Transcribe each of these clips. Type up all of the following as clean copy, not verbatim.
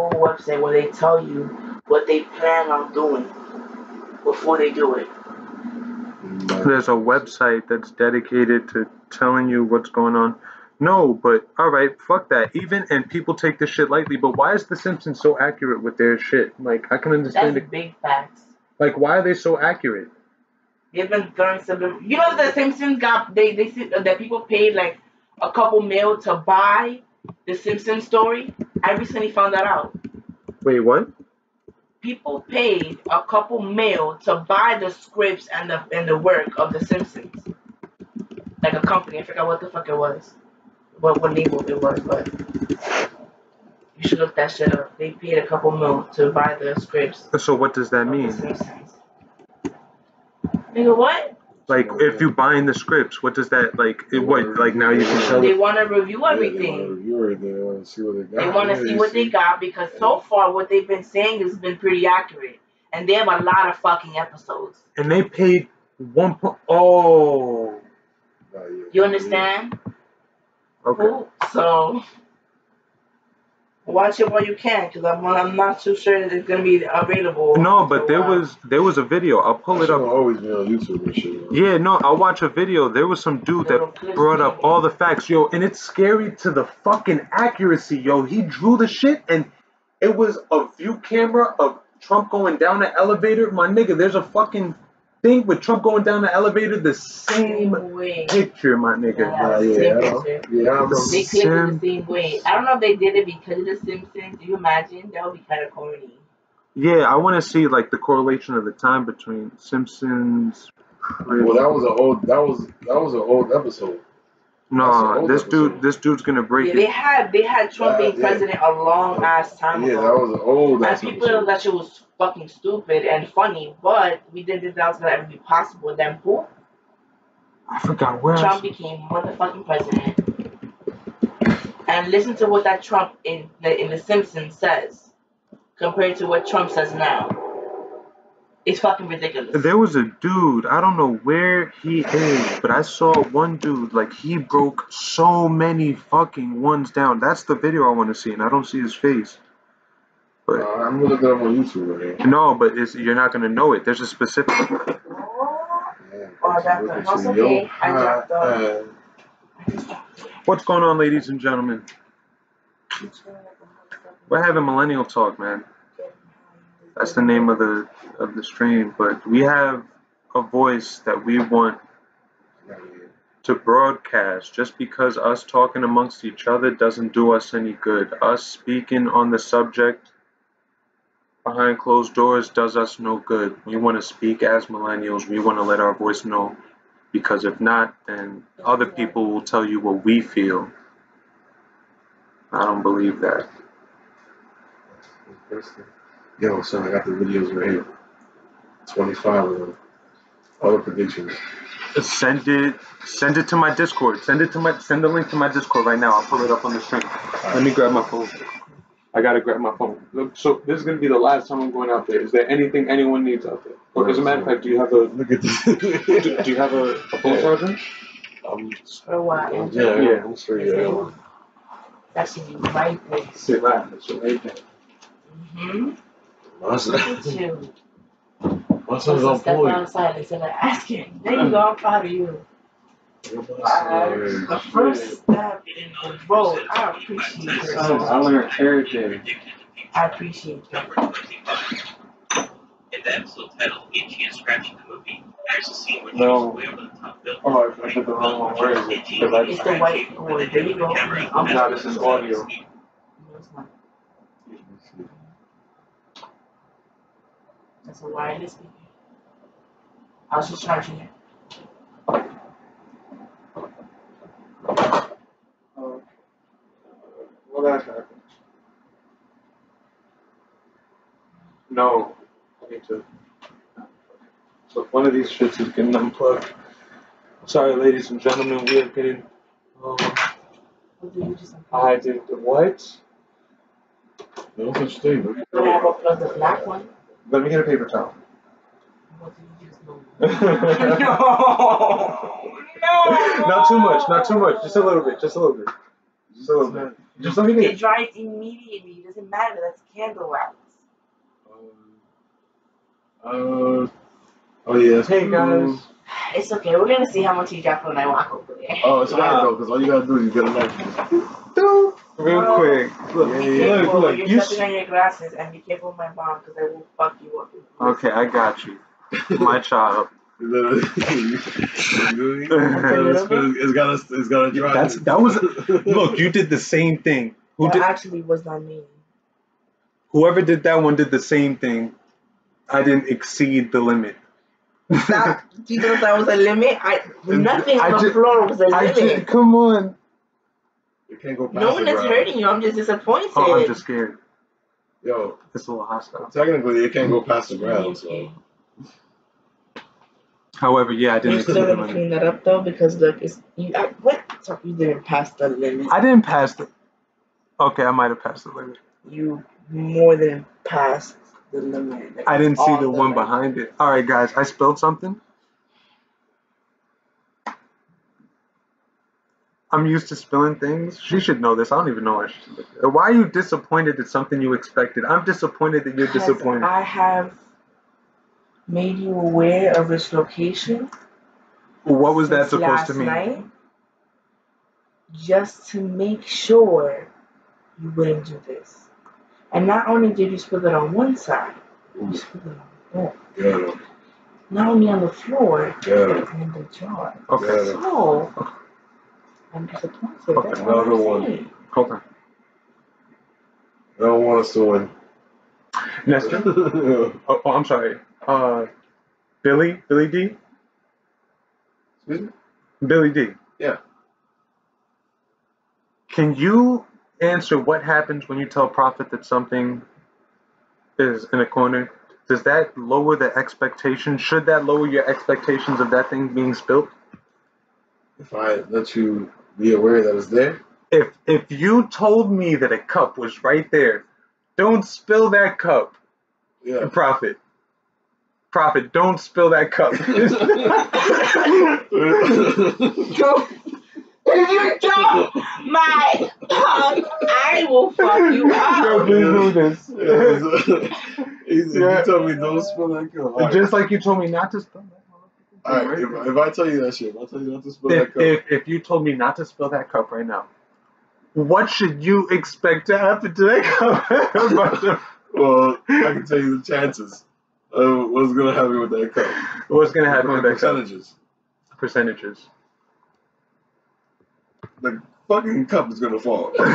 whole website where they tell you what they plan on doing before they do it. There's a website that's dedicated to telling you what's going on. No, but alright, fuck that. Even, and people take this shit lightly, but why is The Simpsons so accurate with their shit? Like, I can understand That's big facts. Like, why are they so accurate? They've been throwing something. You know, The Simpsons got, they see that people paid like a couple mil to buy The Simpsons story. I recently found that out. Wait, what? People paid a couple mil to buy the scripts and the work of The Simpsons. Like a company, I forgot what the fuck it was. What name it was, but you should look that shit up. They paid a couple mil to buy the scripts. So what does that mean? Nigga, what? Like, if you buying the scripts, what does that, like, like now you can tell They want to review everything. They want to see what they got. They want to see what they got because so far what they've been saying has been pretty accurate. And they have a lot of fucking episodes. And they paid Oh. You understand? Okay. Cool. So watch it while you can, because I'm not too sure that it's gonna be available. No, but there was a video. I'll pull it up. Always be on YouTube and shit. Yeah, no, I'll watch a video. There was some dude that brought up all the facts, yo, and it's scary to the fucking accuracy, yo. He drew the shit, and it was a view camera of Trump going down the elevator. My nigga, there's a fucking thing with Trump going down the elevator, the same picture, my nigga. They clicked it the same way. I don't know if they did it because of The Simpsons. Do you imagine? That would be kind of corny. Yeah, I want to see like the correlation of the time between Simpsons. Well, that was an old episode. No, this dude's gonna break it. They had Trump being president a long ass time ago. Yeah, that was an old ass episode. And people thought that shit was fucking stupid and funny, but we didn't think that was gonna ever be possible. Then boom, I forgot where Trump became motherfucking president. And listen to what that Trump in the Simpsons says compared to what Trump says now. It's fucking ridiculous. There was a dude, I don't know where he is, but I saw one dude, like, he broke so many fucking ones down. That's the video I want to see, and I don't see his face. But I'm gonna look it up on YouTube right now. No, but you're not gonna know it. There's a specific. What's going on, ladies and gentlemen? We're having millennial talk, man. That's the name of the stream, but we have a voice that we want to broadcast. Just because us talking amongst each other doesn't do us any good. Us speaking on the subject behind closed doors does us no good. We want to speak as millennials. We want to let our voice know, because if not, then other people will tell you what we feel. I don't believe that. Yo, son, I got the videos right here. 25 of them. All the predictions. Send it to my Discord. Send the link to my Discord right now. I'll pull it up on the screen. Let me grab my phone. I gotta grab my phone. So this is gonna be the last time I'm going out there. Is there anything anyone needs out there? Or as a matter of fact, do you have a look at this? do you have a phone charger? For what? Yeah, I'm straight. Yeah. That's in the right place. Sit right. That's right there. Look at you. My son's on step point. outside instead of asking. There you go. I'm proud of you. The first step in the road. I appreciate it. I learned everything. I appreciate that. In the episode titled Itchy and Scratchy the Movie, there's a scene where No. way over the top building. Oh, I put the wrong one. Where is it? It's the white boy. There you go. No, this is audio. That's a wireless speaker. I was just charging it. Well, that happened. No, I need to. So one of these shits is getting unplugged. Sorry, ladies and gentlemen, we are getting. I did the what? No such thing. I have unplugged the black one. Let me get a paper towel. What did you just know? No! Not too much, not too much. Just a little bit, just a little bit. Just a little bit. Just let me It dries immediately. It doesn't matter. That's candle wax. Oh yeah. Hey guys. It's okay. We're gonna see how much you got when I walk over there. Oh, it's alright though, because all you gotta do is get a knife. Real quick. Look, Be yeah, careful. look, You're you stepping on your glasses, and be careful with my bomb, because I will fuck you up. Okay, I got you. My child. It's gotta dry. That was. Look, you did the same thing. That actually was not me. Whoever did that one did the same thing. I didn't exceed the limit. You thought that was a limit? Nothing on the floor was a limit. Come on. You can't go past No one is hurting you. I'm just disappointed. Oh, I'm just scared. Yo, It's a little hostile. technically, it can't go past the ground, so. However, yeah, I You're didn't still exceed the gonna limit. clean that up though, because look, it's you. What? So you didn't pass the limit. I didn't pass the. Okay, I might have passed the limit. You more than passed the limit. Like, I didn't see on the one limit. behind it. All right, guys, I spilled something. I'm used to spilling things. She should know this. I don't even know why she should. Why are you disappointed at something you expected? I'm disappointed that you're Because disappointed. I have made you aware of its location. What was that since supposed to last mean? night, just to make sure you wouldn't do this. And not only did you spill it on one side, you spilled it on both. Yeah. Not only on the floor, Yeah. but in the jar. Okay. Yeah. So, I'm disappointed. Okay, That's another all I'm one. saying. Hold on. I don't want us to win. Nestor? Oh, I'm sorry. Billy D? Excuse me? Billy D. Yeah. Can you answer what happens when you tell Prophet that something is in a corner? Does that lower the expectation? Should that lower your expectations of that thing being spilled? If I let you be aware that it's there, If you told me that a cup was right there, don't spill that cup. yeah. Prophet, don't spill that cup. If you drop my cup, I will fuck you up. Please do this. You told me don't spill that cup. All right. Just like you told me not to spill that. All right, if I tell you that shit, if I tell you not to spill that cup. If you told me not to spill that cup right now, what should you expect to happen to that cup? Well, I can tell you the chances of what's going to happen with that cup. What's going to happen with that percentages. cup? Percentages. The fucking cup is going to fall. Yeah,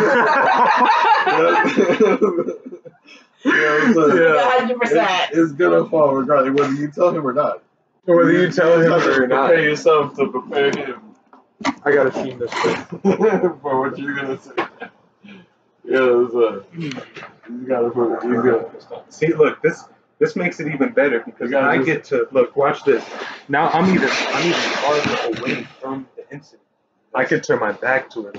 100%. It's going to fall regardless, whether you tell him or not. Whether you tell him have to or not. prepare yourself to prepare him I got to see this thing. for what you're going to say. Yeah, you gotta put. You gotta See, look, this makes it even better because I get to look. Watch this. Now I'm even farther away from the incident. I can turn my back to it.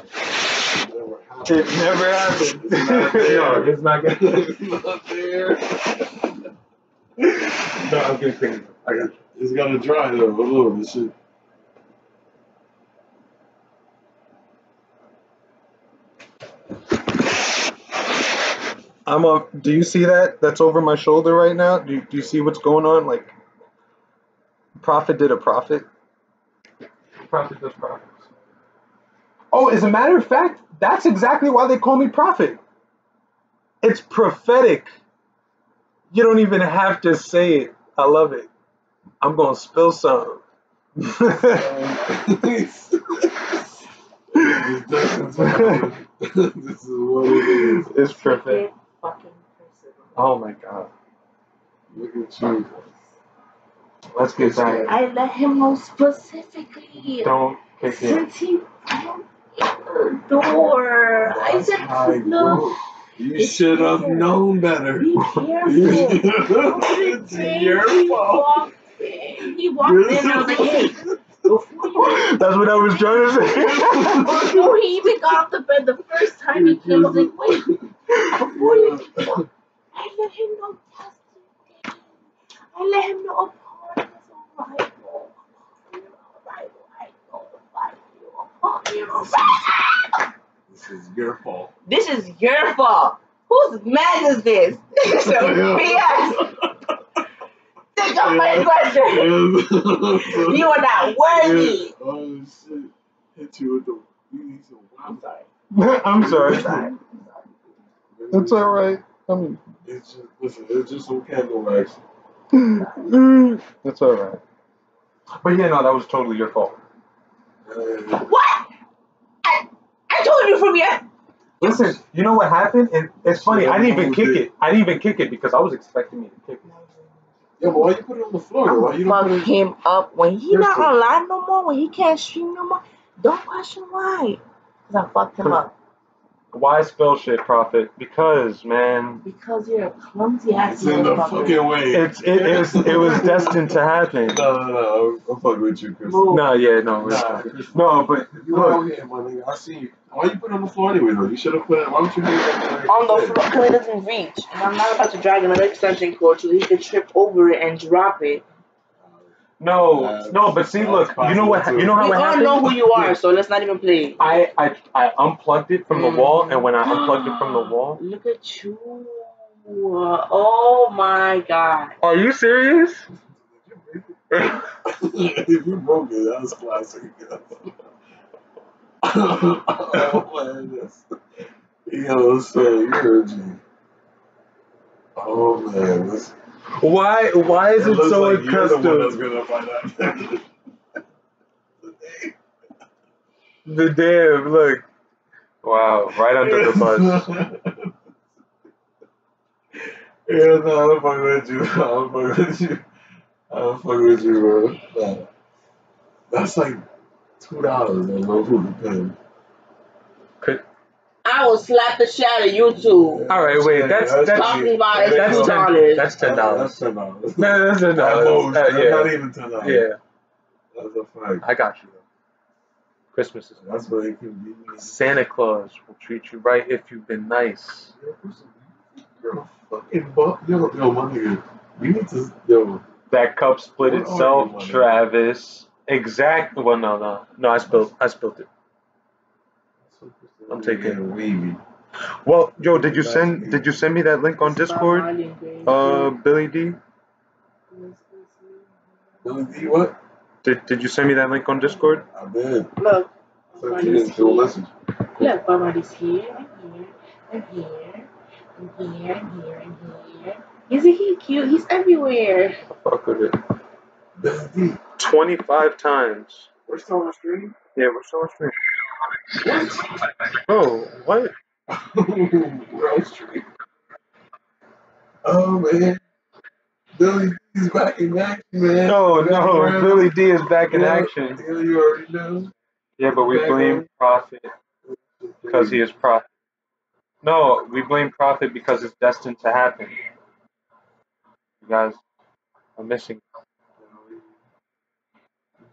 It never happened. It's not there. No, it's not gonna. It's not there. No, I'm getting clean. I got you. It's gotta dry though. Hold on, this shit. Do you see that? That's over my shoulder right now. Do you see what's going on? Like, Prophet did a prophet. Prophet does prophets. Oh, as a matter of fact, that's exactly why they call me Prophet. It's prophetic. You don't even have to say it. I love it. I'm gonna spill some. This is what it is. It's perfect. Fucking personal. Oh my god. Look at you. Let's get back. I let him know specifically. Don't kick him. Since he found the door. I said, look. You should have known better. Be careful. It's your fault. He walked in and I was like, hey, before you That's what I was trying to say. before he even got off the bed the first time he came, I was like, wait, before you I let him know yesterday. I let him know upon his arrival. I notified you upon your arrival. This is your fault. This is your fault. Whose man is this? So, P.S. Think of my question. You are not worthy. Oh shit! Hit you with the. I'm sorry. I'm sorry. Sorry. It's all right. I mean, It's just listen. It's just some candle wax. it's all right. But yeah, no, that was totally your fault. What? I told you from here. Listen, you know what happened? It's funny. I didn't even kick it. I didn't even kick it because I was expecting you to kick it. Yeah, but why you put it on the floor? Why you don't put Fuck it? him up when he not online no more. When he can't stream no more. Don't question why. Cause I fucked him up. Why spell shit, Prophet? Because, man, Because you're a clumsy ass It's in the fucking way. it was destined to happen. No. I'm fucking with you, Chris. No, yeah, no, no, but You out here, my nigga. I see you. Why you put it on the floor anyway, though? You should have put it. Why don't you put it on the floor because it doesn't reach. And I'm not about to drag another extension cord so he can trip over it and drop it. No, but see, look, you know what? You know how We it all happened. know who you are, so let's not even play. I unplugged it from the wall, and when I unplugged it from the wall, Look at you. Oh my god. are you serious? If you broke it, that was classic. Oh man, yo, sir, you're a G. Oh man, this. Why is it so like you're the one that's accustomed? gonna find out. The damn look. Wow, right under the bus. Yeah, no, I'm fucking with you. I'm fucking with you, bro. Nah. That's like $2 on no hookah pen. I will slap the shit out of you too. All right, wait. That's talking about it. that's $2. That's $10. That's $10. No, that's $10. That's Yeah, not even $10. yeah. That's a fact. I got you. Christmas is That's what it can be. Santa Claus will treat you right if you've been nice. You're a fucking buck. Yo, my nigga. We need to, yo. That cup split What are itself, you, my nigga? Travis. Exactly. Well, no. I spilled it. I'm taking it. Wavy. Well, yo, did you send me that link on Discord? Billy D. Billy D, what? Did you send me that link on Discord? I did. Look. So you didn't do a message. Look, Bobby's here, and here, and here, and here, and here, and here. Isn't he cute? He's everywhere. Fuck with it. Billy D. 25 times. We're still on stream? Yeah, we're still on stream. Oh, what? We're on stream. Oh, man. Billy D's back in action, man. No, Billy D is back in Yeah, action. Yeah, you already know. Yeah, but we blame Prophet because he is Prophet. No, we blame Prophet because it's destined to happen. You guys are missing.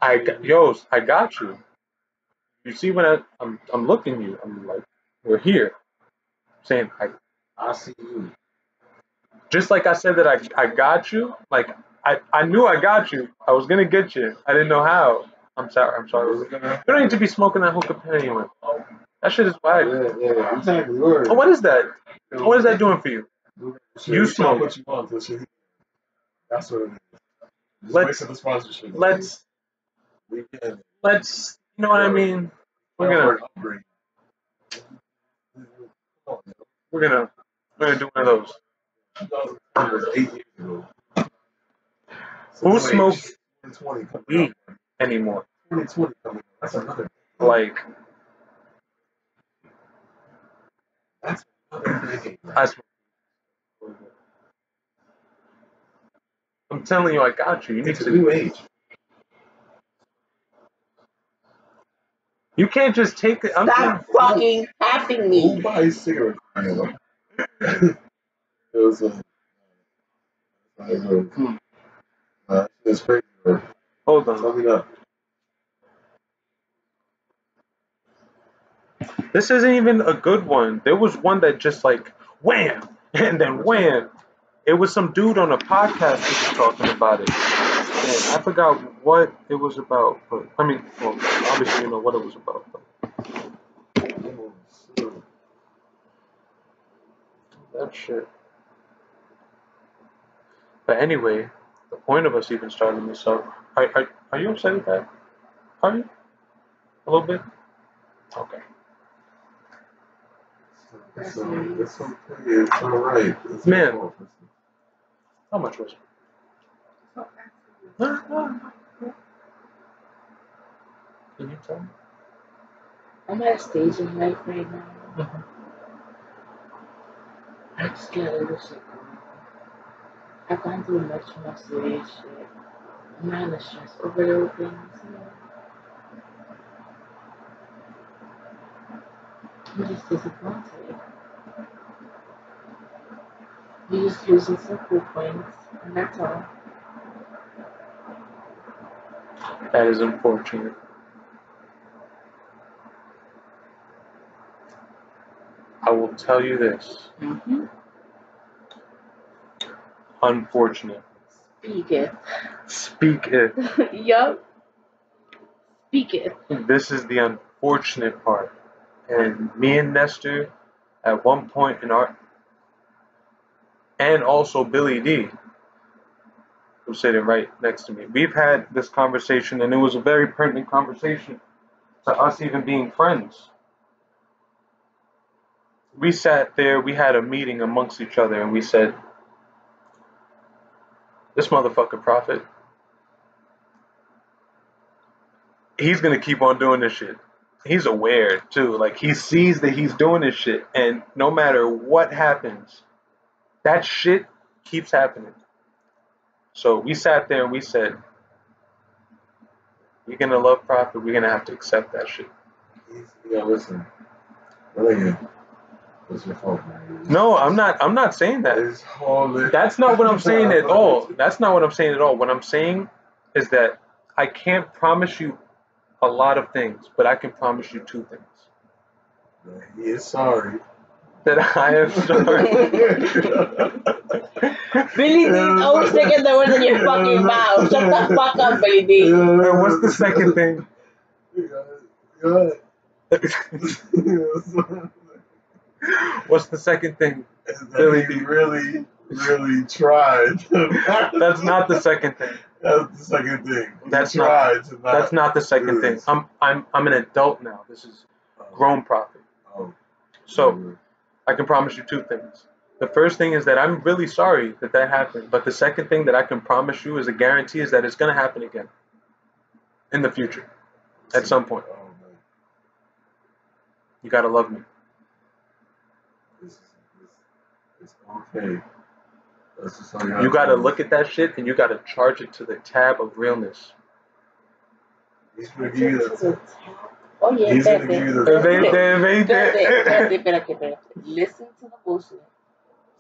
I got you. You see when I'm looking at you, I'm like, we're here. I'm saying I see you. just like I said that I got you, like I knew I got you. I was gonna get you. I didn't know how. I'm sorry. You don't need to be smoking that hookah pen anyway. That shit is whack. Yeah, exactly. Word. Oh, what is that? What is that doing for you? You smoke. What you want, that's what it is. Just Let's- wait for the sponsorship. Let's We can. you know what I mean? We're gonna do one of those. 2010 was 8 years ago. Who smokes 2020 coming weed up. anymore? 2020 coming up. That's another. Like That's another decade. I smoke. I'm telling you, I got you. You need It's a to. new age. You can't just take it. Stop fucking tapping Who me. buys cigarettes? It was it's crazy, bro. Hold Tell on. me that. This isn't even a good one. There was one that just like wham and then wham. It was some dude on a podcast that was talking about it. And I forgot what it was about, but I mean, well, obviously you know what it was about. But That shit. But anyway, the point of us even starting this up. Are you upset with that? Are you? A little bit? Okay. It's okay. It's alright. It's Man. okay. How much was it? Can you tell me? I'm at a stage in life right now. Mm-hmm. I just get a little shit going. I've gone through much more serious shit. I'm not gonna stress over little things, you know. I'm just disappointed. You're just losing some cool points, and that's all. That is unfortunate. I will tell you this. Mm-hmm. Unfortunate. Speak it. Speak it. Yup. Speak it. This is the unfortunate part. And me and Nestor, at one point in our, and also Billy D, who's sitting right next to me, we've had this conversation, and it was a very pertinent conversation to us even being friends. We sat there, we had a meeting amongst each other, and we said, this motherfucker Prophet, he's gonna keep on doing this shit. He's aware too. Like, he sees that he's doing this shit, and no matter what happens, that shit keeps happening. So we sat there and we said, you're gonna love Prophet, we're gonna have to accept that shit. Yeah, listen. Brilliant. It's your fault, man. No, I'm not saying that. It's holy. That's not what I'm saying at all. That's not what I'm saying at all. What I'm saying is that I can't promise you a lot of things, but I can promise you two things. He is sorry. That I am sorry. Billy D's always taking the words in your fucking mouth. Shut the fuck up, Billy D. And what's the second thing? What's the second thing? Billy D really, really tried. That's not the second thing. That's the second thing. That's not the second thing. I'm an adult now. This is grown Prophet. So I can promise you two things. The first thing is that I'm really sorry that happened. But the second thing that I can promise you as a guarantee is that it's gonna happen again in the future, at some point. You gotta love me. It's okay. You gotta look at that shit and you gotta charge it to the tab of realness. He's gonna give you the Oh yeah, He's gonna give you the espérate. Listen to the bullshit.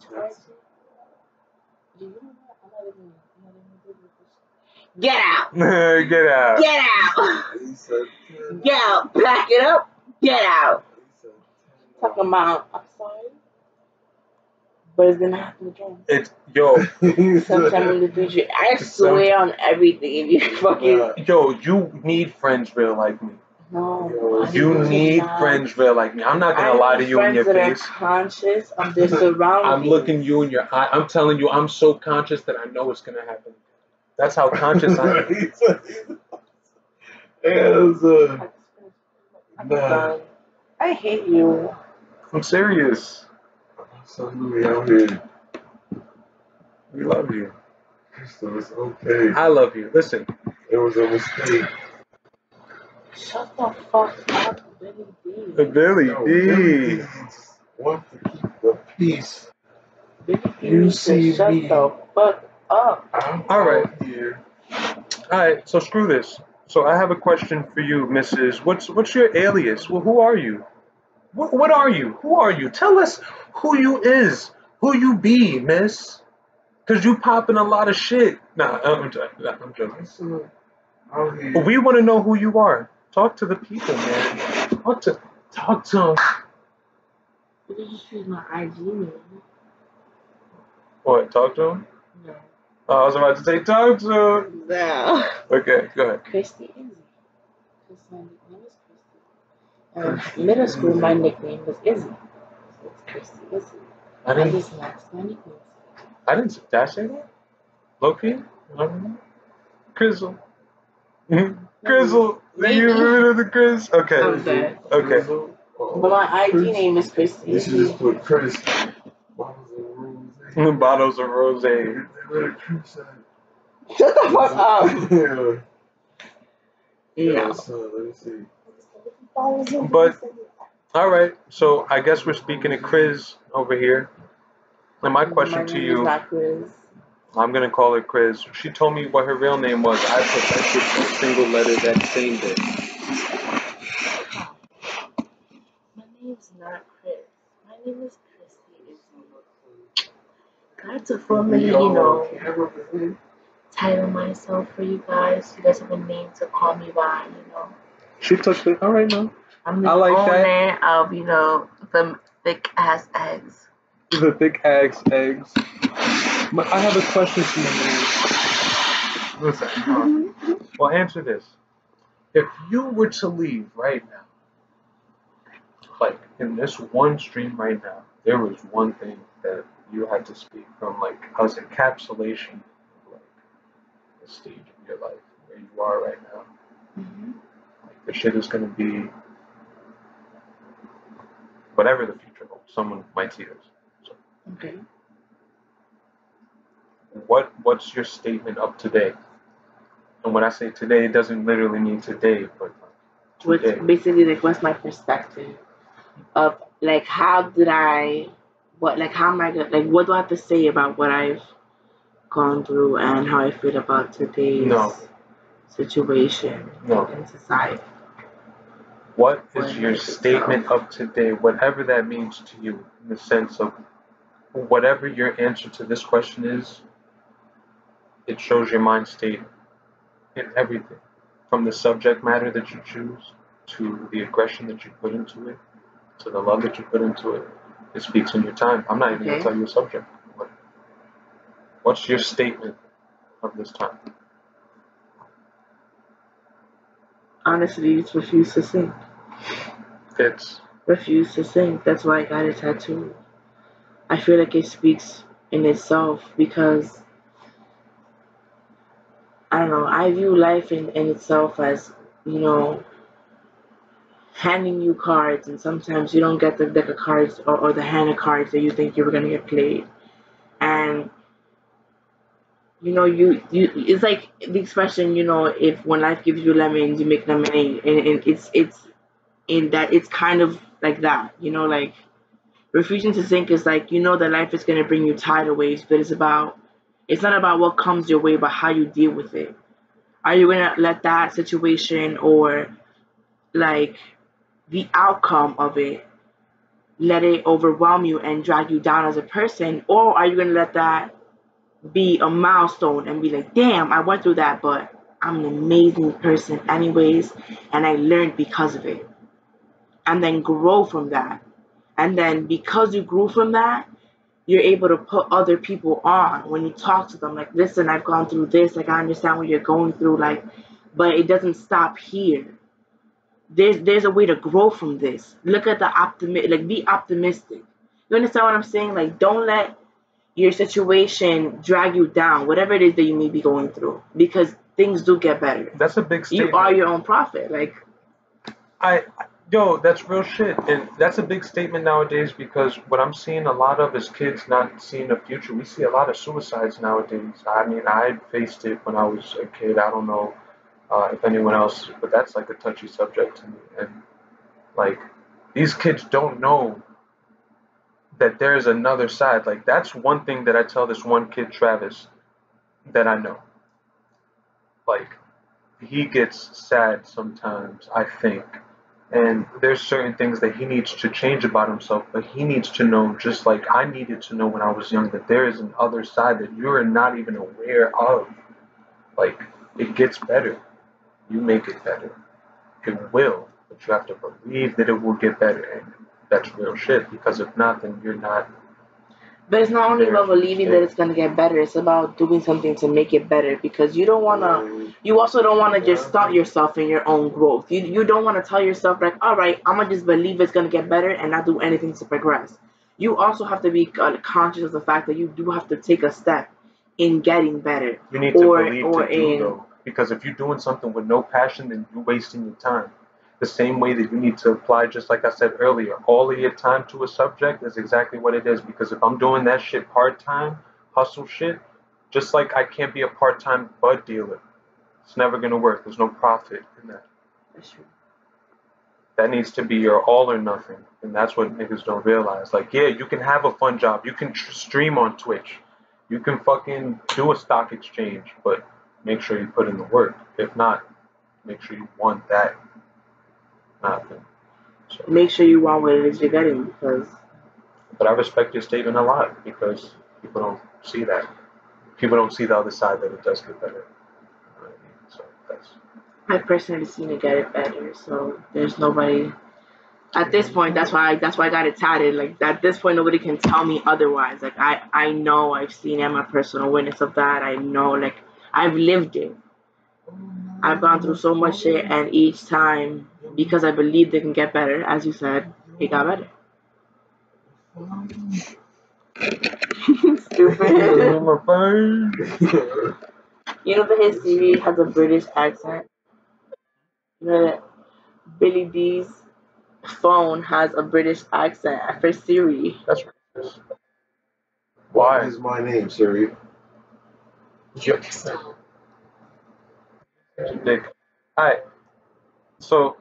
Charge it. You know what? I'm not even do this. Get out! Get out! Get out! Get out! Back it up! Get out! Talking about, I'm sorry, but it's gonna happen again. It's yo. Sometime in the future, I swear on everything. If you fucking you need friends real like me. no, you need friends real like me. I'm not gonna lie to you in your face. Conscious of their surroundings. I'm looking you in your eye. I'm telling you, I'm so conscious that I know it's gonna happen. That's how conscious I am. I hate you. I'm serious. We out here. We love you. So it's okay. I love you. Listen. It was a mistake. Shut the fuck up, Billy D. Billy D. Billy D wants to keep the peace. Billy D needs to shut the fuck up. All right. Here. All right. So screw this. So I have a question for you, Mrs. What's your alias? Well, who are you? What are you? Who are you? Tell us who you is. Who you be, miss? Cause you popping a lot of shit. Nah, I'm joking. But we want to know who you are. Talk to the people, man. Talk to them. You can just use my IG name. What? Talk to them? No. I was about to say talk to them. No. Okay, go ahead. Christy Izzy. Because my nickname is Christy. And in middle school, my nickname was Izzy. So it's Christy Izzy. I I didn't. just snacks. Funny. I didn't. Did I say that? Loki. Crizzle. Crizzle. Maybe. You remember the Chris? Okay. I'm dead. Okay. But my IG name is Christy. You should just put Chris. Bottles of rose. Bottles of rose. Shut the fuck up. Yeah. No. So, let me see. But all right. So I guess we're speaking to Chris over here. And my question to name is you, not Chris. I'm gonna call her Chris. She told me what her real name was. I perfected a single letter that same day. My name's not Chris. My name is Christy Izzy. Got to formally, title myself for you guys. You guys have a name to call me by, She took it. All right, no. I'm the I like owner of, the thick ass eggs. The thick eggs. But I have a question for you. Listen. Well, answer this. If you were to leave right now, like in this one stream right now, there was one thing that you had to speak from, like, as encapsulation of, like, the stage of your life where you are right now. Mm-hmm. Like, the shit is gonna be whatever the future holds. Someone might see this. So, Okay. what's your statement of today? And when I say today, it doesn't literally mean today, but Which today. basically, like, what's my perspective of, like, how am I gonna, like, what do I have to say about what I've gone through and how I feel about today's No. situation No. in society? What is your statement of today, whatever that means to you, in the sense of whatever your answer to this question is, it shows your mind state in everything. From the subject matter that you choose, to the aggression that you put into it, to the love that you put into it. It speaks in your time. I'm not even going to tell you a subject. What's your statement of this time? Honestly, it's refuse to sing. It's Refuse to sing. That's why I got a tattoo. I feel like it speaks in itself because I don't know, I view life in itself as, handing you cards, and sometimes you don't get the deck of cards or the hand of cards that you think you were gonna get played. And you it's like the expression, if when life gives you lemons, you make lemonade, and it's in that it's kind of like that, like refusing to think is like that life is gonna bring you tidal waves, but it's not about what comes your way, but how you deal with it. Are you gonna let that situation or like the outcome of it let it overwhelm you and drag you down as a person, or are you gonna let that be a milestone and be like, damn, I went through that, but I'm an amazing person anyways, and I learned because of it, and then grow from that, and then because you grew from that, you're able to put other people on when you talk to them, like, listen, I've gone through this, like, I understand what you're going through, like, but it doesn't stop here. There's a way to grow from this. Look at the like, be optimistic. You understand what I'm saying? Like, don't let your situation drag you down, whatever it is that you may be going through, because things do get better. That's a big statement. You are your own prophet. Like, that's real shit, and that's a big statement nowadays, because what I'm seeing a lot of is kids not seeing a future. We see a lot of suicides nowadays. I mean, I faced it when I was a kid. I don't know if anyone else, but that's like a touchy subject to me. And like, these kids don't know that there's another side. Like, that's one thing that I tell this one kid, Travis, that I know. Like, he gets sad sometimes, I think. And there's certain things that he needs to change about himself, but he needs to know, just like I needed to know when I was young, that there is an other side that you're not even aware of. Like, it gets better. You make it better. It will, but you have to believe that it will get better, and that's real shit, because if not, then you're not. but it's not only about believing that it's gonna get better. It's about doing something to make it better, because you also don't wanna just stop yourself in your own growth. You don't wanna tell yourself like, all right, I'm gonna just believe it's gonna get better and not do anything to progress. you also have to be conscious of the fact that you do have to take a step in getting better. You need to believe or to do in though, because if you're doing something with no passion, then you're wasting your time. The same way that you need to apply, just like I said earlier, all of your time to a subject is exactly what it is. Because if I'm doing that shit part time, hustle shit, just like I can't be a part time bud dealer. It's never gonna work. There's no profit in that. That's true. That needs to be your all or nothing, and that's what niggas don't realize. Like, yeah, you can have a fun job, you can stream on Twitch, you can fucking do a stock exchange, but make sure you put in the work. If not, make sure you want that. Nothing. So, Make sure you want what it is you're getting, because but I respect your statement a lot because people don't see that. People don't see the other side that it does get better. You know what I mean? So that's. I personally seen it get it better. So there's nobody at this point. That's why I got it tatted. Like at this point, nobody can tell me otherwise. Like I know I've seen it. I'm a personal witness of that. I know, like I've lived it. I've gone through so much shit, and each time, because I believe they can get better, as you said, it got better. Stupid. My phone. You know that his Siri has a British accent. You know that Billy D's phone has a British accent for Siri. That's racist. What Why? is my name, Siri? Dick. Alright, so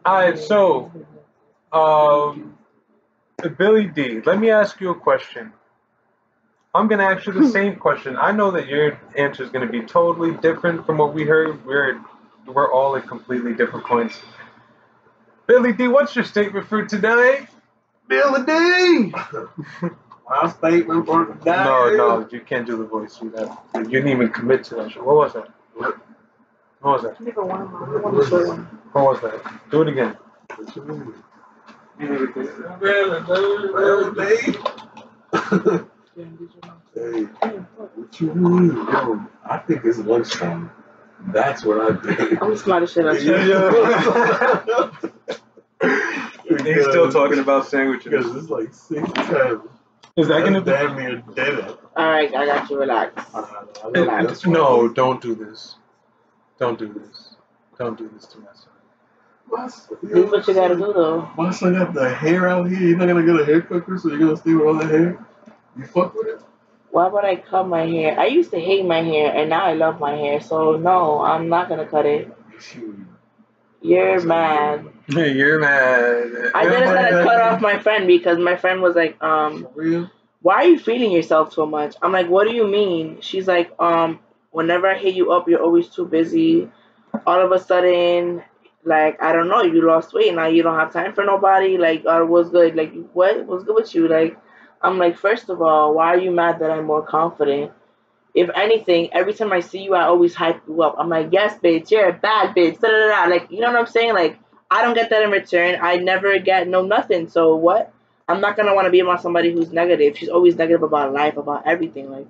alright, so Billy D, let me ask you a question. I'm gonna ask you the same question. I know that your answer is gonna be totally different from what we heard. We're all at completely different points. Billy D, what's your statement for today? Billy D. My statement for today. No, you can't do the voice. You didn't even commit to that shit. What was that? What was that? What was that? Do it again. What you mean? Hey, what you mean? Yo, I think it's lunchtime. That's what I think. I'm smart as shit at you. He's still talking about sandwiches. Because it's like 6:10. Is that gonna be? damn near dinner? Alright, I got you. Relax. Relax. No, don't do this. Don't do this. Don't do this to my son. Do what you gotta do though. My son got the hair out here. You're not gonna get a haircut, so you're gonna stay with all the hair? You fuck with it? Why would I cut my hair? I used to hate my hair, and now I love my hair. So no, I'm not gonna cut it. You're mad. You're mad. I just had to cut off my friend because my friend was like, For real? why are you feeling yourself so much? I'm like, what do you mean? She's like, whenever I hit you up, you're always too busy. All of a sudden, like, I don't know, you lost weight, now you don't have time for nobody. Like, what's good? Like, what? What's good with you? Like, I'm like, first of all, why are you mad that I'm more confident? If anything, every time I see you, I always hype you up. I'm like, yes, bitch, you're a bad bitch. Da, da, da. Like, you know what I'm saying? Like, I don't get that in return. I never get no nothing. So what? I'm not gonna want to be around somebody who's negative. She's always negative about life, about everything. Like,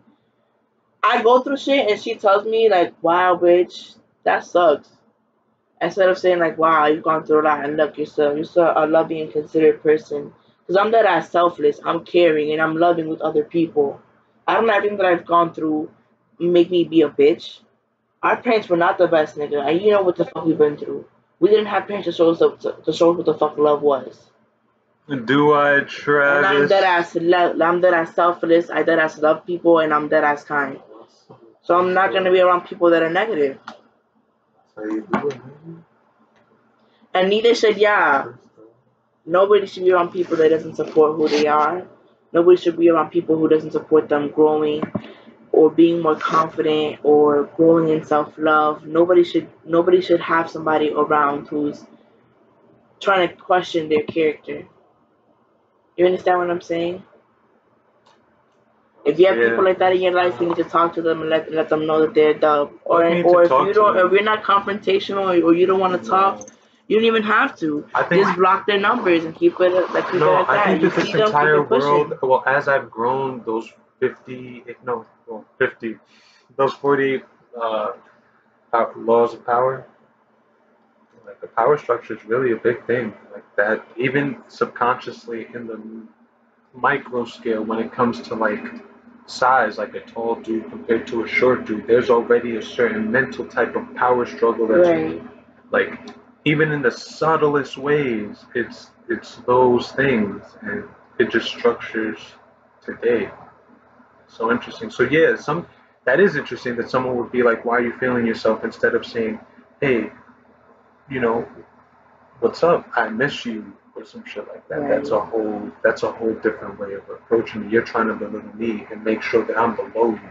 I go through shit and she tells me like, wow, bitch, that sucks. Instead of saying like, wow, you've gone through a lot and look, you're so a loving and considerate person. Because I'm that ass selfless. I'm caring and I'm loving with other people. I don't know everything that I've gone through make me be a bitch. Our parents were not the best, nigga, and you know what the fuck we've been through. We didn't have parents to show us to show us what the fuck love was. Do I, And Travis? I'm dead ass selfless. I dead ass love people, and I'm dead ass kind. So I'm not gonna be around people that are negative. How you doing, man? And neither should y'all. Nobody should be around people that doesn't support who they are. Nobody should be around people who doesn't support them growing or being more confident or growing in self-love. Nobody should have somebody around who's trying to question their character. You understand what I'm saying? If you have people like that in your life, you need to talk to them and let them know that they're dumb. Or if you're not confrontational or you don't want to talk, you don't even have to. Just block their numbers and keep it like keep it at that. I think You that this see them, entire keep it pushing. world, well, as I've grown, those 50, those 40 laws of power, Like the power structure is really a big thing. Like that, even subconsciously in the micro scale, when it comes to like size, like a tall dude compared to a short dude, there's already a certain mental type of power struggle that's Right. like even in the subtlest ways, it's those things, and it just structures today. So interesting. So yeah, some that is interesting that someone would be like, "Why are you feeling yourself?" instead of saying, "Hey, you know, what's up? I miss you," or some shit like that. Right. That's a whole different way of approaching me. You're trying to belittle me and make sure that I'm below you.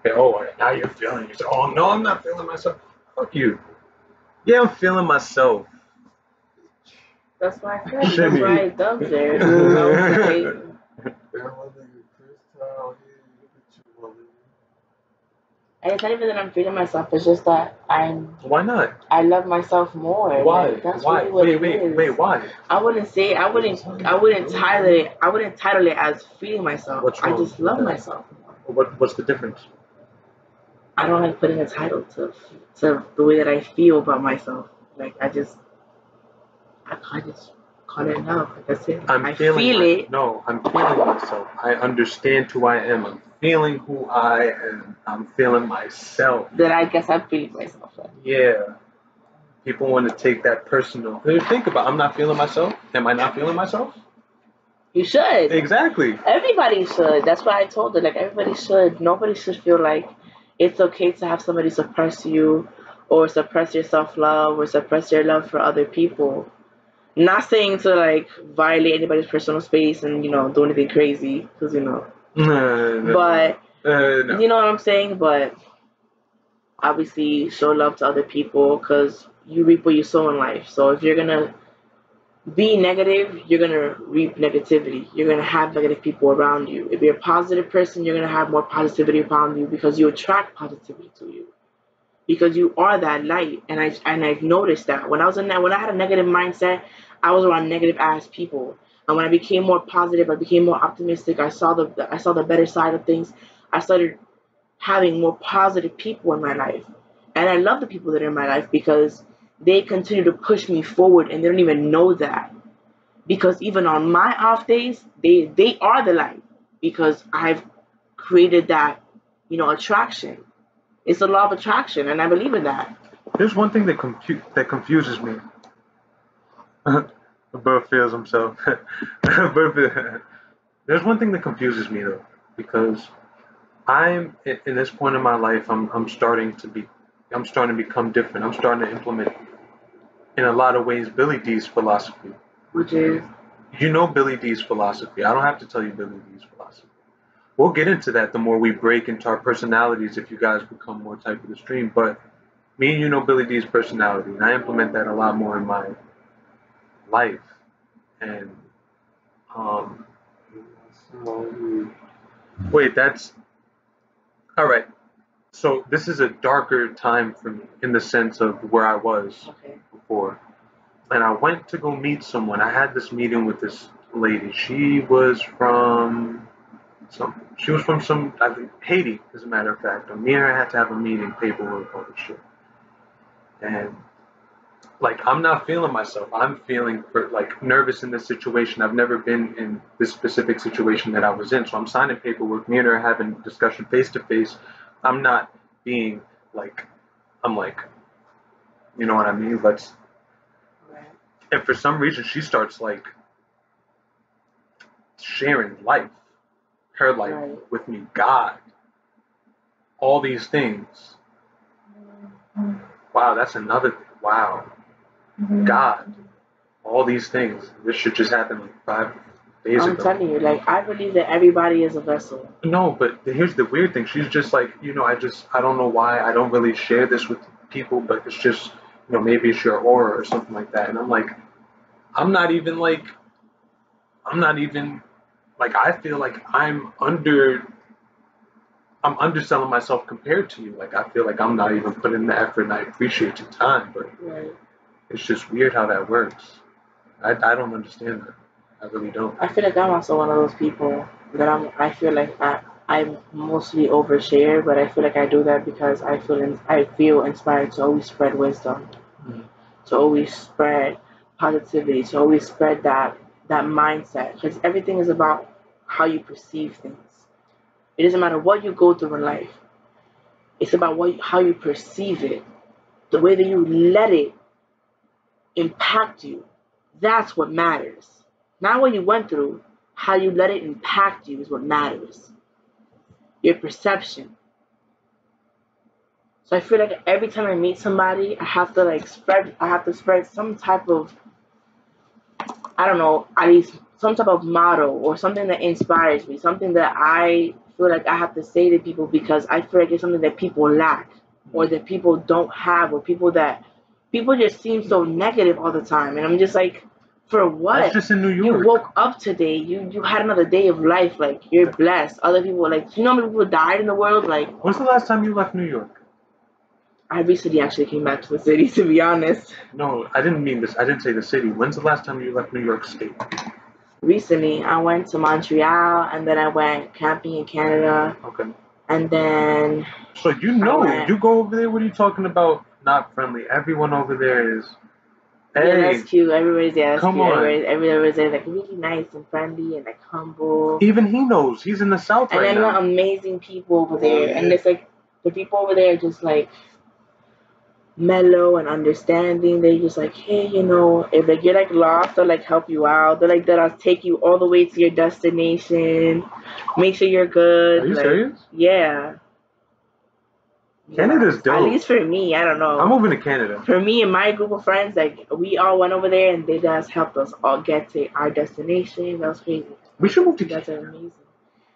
Okay, oh, now you're feeling yourself. Oh no, I'm not feeling myself. Fuck you. Yeah, I'm feeling myself. That's why I said. Shimmy. That's why I dubbed there. I was like, Yeah, my nigga Chris Town here. Look at you, my nigga. and it's not even that I'm feeling myself. It's just that Why not? I love myself more. Why? Like, that's Why? really what it Wait, is. wait, why? I wouldn't title it as feeling myself. What's I wrong just with love that? myself. What's the difference? I don't like putting a title to the way that I feel about myself. Like I just call it love. Like that's it. I feel it. No, I'm feeling myself. I understand who I am. I'm feeling who I am. I'm feeling myself. Then I guess I'm feeling myself. Then. Yeah. People want to take that personal. Think about, I'm not feeling myself. Am I not feeling myself? You should. Exactly. Everybody should. That's why I told her. Like everybody should. Nobody should feel like it's okay to have somebody suppress you, or suppress your self love, or suppress your love for other people. Not saying to like violate anybody's personal space and do anything crazy, because No, but no. you know what I'm saying. But obviously, show love to other people because you reap what you sow in life. So if you're gonna be negative, you're gonna reap negativity. You're gonna have negative people around you. If you're a positive person, you're gonna have more positivity around you because you attract positivity to you. Because you are that light, and I've noticed that when I had a negative mindset, I was around negative ass people, and when I became more positive, I became more optimistic. I saw the better side of things. I started having more positive people in my life, and I love the people that are in my life because they continue to push me forward, and they don't even know that. Because even on my off days, they are the light because I've created that attraction. It's the law of attraction, and I believe in that. There's one thing that confuses me. Bird feels himself. There's one thing that confuses me though, because I'm in this point in my life. I'm starting to become different. I'm starting to implement in a lot of ways Billy D's philosophy. Which is Billy D's philosophy. I don't have to tell you Billy D's philosophy. We'll get into that the more we break into our personalities if you guys become more type of the stream. But me and you know Billy D's personality, and I implement that a lot more in my life. And um, wait, that's all right. So this is a darker time for me in the sense of where I was okay. before. And I went to go meet someone. I had this meeting with this lady. She was from some, I think, Haiti, as a matter of fact. And me and her had to have a meeting, paperwork, all this shit. And like, I'm not feeling myself. I'm feeling like nervous in this situation. I've never been in this specific situation that I was in. So I'm signing paperwork. Me and her are having discussion face to face. I'm not being like, I'm like, you know what I mean? And for some reason, she starts like sharing her life with me, God, all these things. Wow, that's another thing. Wow, God, all these things. This shit just happened like 5 days ago. I'm telling you, like I believe that everybody is a vessel. No, but here's the weird thing. She's just like, I don't know why I don't really share this with people, but it's just, maybe it's your aura or something like that. And I'm like, I'm not even like, I feel like I'm underselling myself compared to you. Like I feel like I'm not even putting the effort, and I appreciate your time, but it's just weird how that works. I don't understand that. I really don't. I feel like I'm also one of those people that I feel like I mostly overshare, but I feel like I do that because I feel inspired to always spread wisdom. Mhm. to always spread positivity, to always spread that mindset, because everything is about how you perceive things. It doesn't matter what you go through in life. It's about how you perceive it, the way that you let it impact you. That's what matters. Not what you went through, how you let it impact you is what matters. Your perception. So I feel like every time I meet somebody, I have to spread some type of, I don't know, at least some type of motto or something that inspires me, something that I feel like I have to say to people because I feel like it's something that people lack or that people don't have, or people just seem so negative all the time. And I'm just like, for what? That's just in New You York. woke up today, you had another day of life, like you're blessed. Other people, like, you know how many people died in the world? Like, When's the last time you left New York? I recently actually came back to the city, to be honest. No, I didn't mean this. I didn't say the city. When's the last time you left New York State? Recently, I went to Montreal, and then I went camping in Canada, Okay. and then So you know, you go over there. What are you talking about? Not friendly. Everyone over there is. yeah, Hey, that's cute. Everybody's there. That's come cute. on. Everybody's there, like really nice and friendly and like humble. Even he knows. He's in the South And right I met now. amazing people over there, yeah. and it's like the people over there are just like mellow and understanding. They just like, hey, if like you're like lost, they'll like help you out. They'll take you all the way to your destination, make sure you're good. Are you like, serious? yeah. Canada's At dope. least for me, I don't know. I'm moving to Canada. For me and my group of friends, like we all went over there and they just helped us all get to our destination. That was crazy. We should move to You guys Canada. are amazing.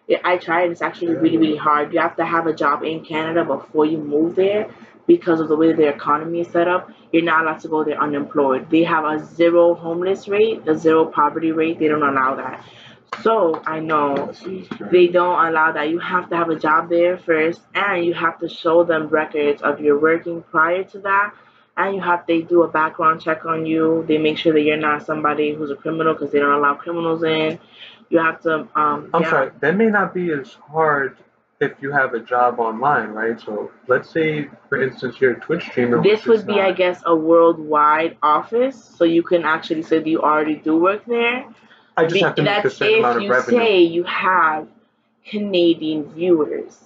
Yeah, I tried. It's actually really, really hard. You have to have a job in Canada before you move there because of the way their economy is set up. You're not allowed to go there unemployed. They have a zero homeless rate, a zero poverty rate. They don't allow that. So I know they don't allow that. You have to have a job there first, and you have to show them records of your working prior to that. And they do a background check on you. They make sure that you're not somebody who's a criminal because they don't allow criminals in. You have to I'm sorry. That may not be as hard if you have a job online, right? So let's say, for instance, you're a Twitch streamer. This would be, I guess, a worldwide office, so you can actually say that you already do work there. I just have to make a That's certain amount if of you revenue. say you have Canadian viewers.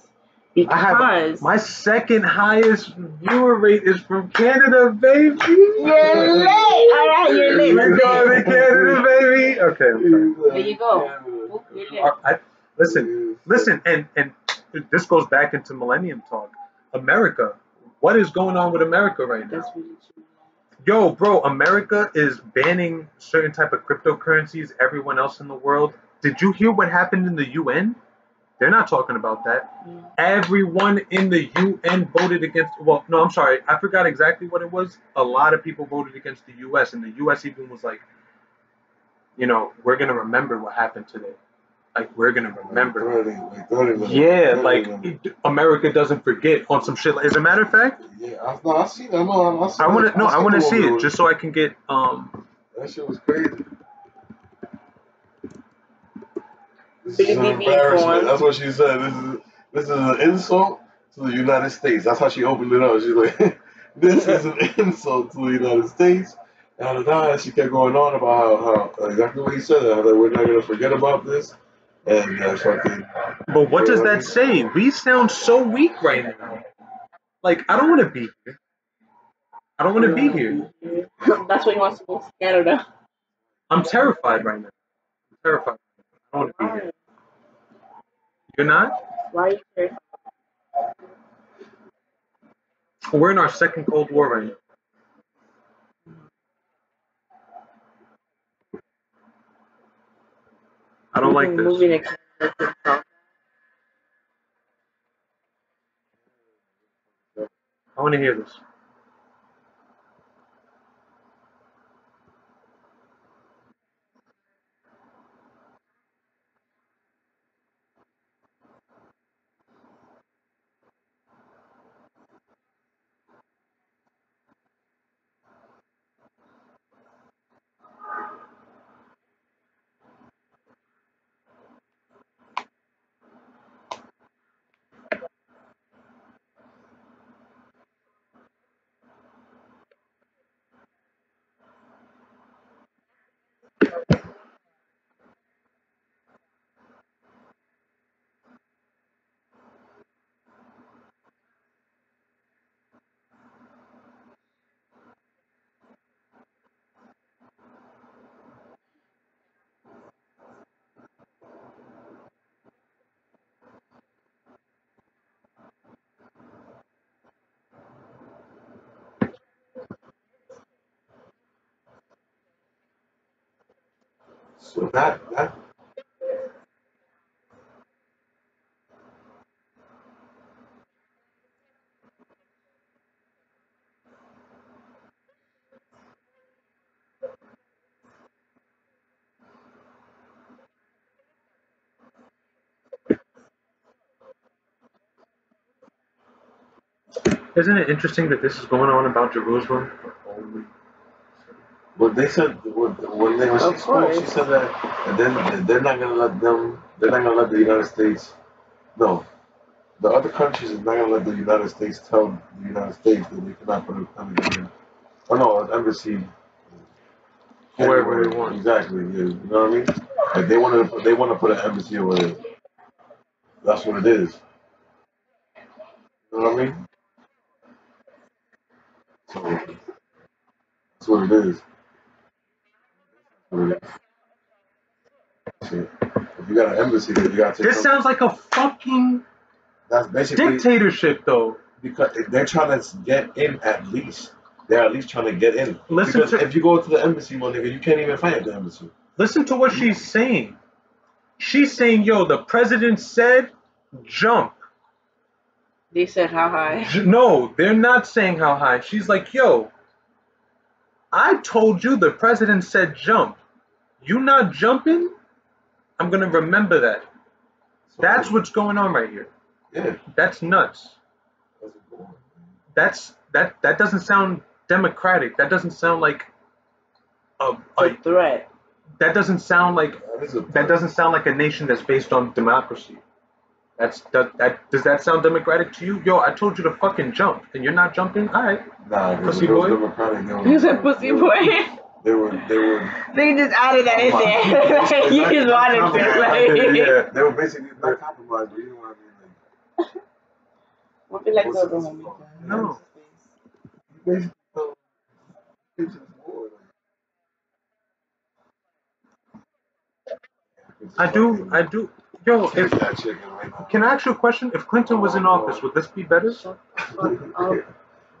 Because my second highest viewer rate is from Canada, baby. you're late. All right, you're late. We're Let's going to Canada, baby. Okay, I'm sorry. There you go. You're late. Listen, and this goes back into Millennium Talk. America, what is going on with America right now? That's really true. Yo, bro, America is banning certain type of cryptocurrencies. Everyone else in the world. Did you hear what happened in the UN? They're not talking about that. Yeah. Everyone in the UN voted against. Well, no, I'm sorry. I forgot exactly what it was. A lot of people voted against the US, and the US even was like, we're gonna remember what happened today. Like, we're gonna remember. Yeah, like America doesn't forget on some shit. As a matter of fact, yeah, I see that. I want to see it just so I can get That shit was crazy. This Big is an BB embarrassment. form. That's what she said. This is an insult to the United States. That's how she opened it up. She's like, this is an insult to the United States. And she kept going on about how exactly what he said. How that we're not gonna forget about this. And fucking. But what does that say? We sound so weak right now. Like, I don't want to be here. I don't want to be here. That's what he wants to go to Canada. I'm terrified right now. I'm terrified. I don't want to be here. You're not? Why are you here? We're in our second Cold War right now. I don't like this. Moving to Canada. I want to hear this. So that Isn't it interesting that this is going on about Jerusalem? But they said when she spoke, she said that, and then they're not gonna let them. They're not gonna let the United States. No, the other countries is not gonna let the United States tell the United States that they cannot put an embassy. Oh no, an embassy. Wherever they want. Exactly. Yeah, you know what I mean? Like they want to put an embassy over there. That's what it is. You know what I mean? So that's what it is. What it is. Shit. If you got an embassy, then you gotta take. This sounds like a fucking That's basically dictatorship, though. because they're trying to get in at least. They're at least trying to get in. Listen Because to- if you go to the embassy, my nigga, you can't even fight at the embassy. Listen to what she's saying. She's saying, yo, the president said jump. They said how high? No, they're not saying how high. She's like, yo, I told you the president said jump. You not jumping? I'm going to remember that. So, That's what's going on right here. yeah. That's nuts. That doesn't sound democratic. That doesn't sound like a threat. that doesn't sound like That doesn't sound like a nation that's based on democracy. That does that sound democratic to you? Yo, I told you to fucking jump, and you're not jumping. All right, Nah, pussy it was boy. Democratic. You said pussy boy. They were. They just added that in there. You just wanted to. Like, Yeah. They were basically not compromised, but you know what I mean. What be like What's the it homie? called? No. Basically, it's just war, I do. Yo, if that chicken right now. can I ask you a question? If Clinton was in office, would this be better? Shut the fuck up,